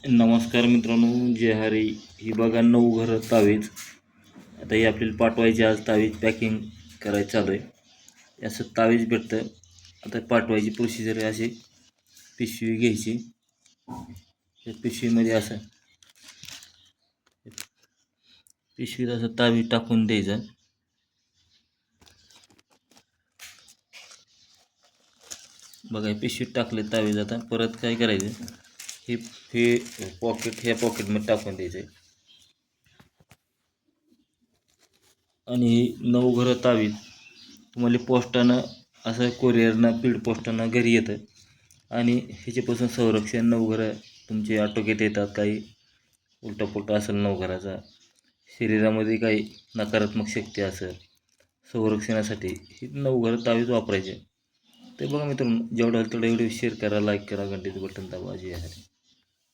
नमस्कार मित्रांनो, जय हरी. ही बघा 9 घरं तावीज. आता ही आपल्याला पाठवायची, आज तावीज पॅकिंग करायचं चालू आहे. असं तावीज भेटतं. आता पाठवायची प्रोसिजर आहे. अशी पिशवी घ्यायची, त्या पिशवीमध्ये असं पिशवीत असं तावीज टाकून द्यायचं. बघा पिशवीत टाकले तावीज. आता परत काय करायचं, हे हे पॉकेट ह्या पॉकेटमध्ये टाकून द्यायचं आहे. आणि ही 9 घरं तावीज तुम्हाला पोस्टानं असं कोरिअरनं स्पीड पोस्टानं घरी येतं. आणि ह्याच्यापासून संरक्षण 9 घरं तुमचे आटोक्यात येतात. काही उलटापुलटा असेल 9 घराचा, शरीरामध्ये काही नकारात्मक शक्ती असेल, संरक्षणासाठी ही 9 घरं तावीज वापरायचे. ते बघा मित्रांनो, जेवढं होईल तेवढं व्हिडिओ शेअर करा, लाईक करा, घंटेचं बटन दाबा. जे आहे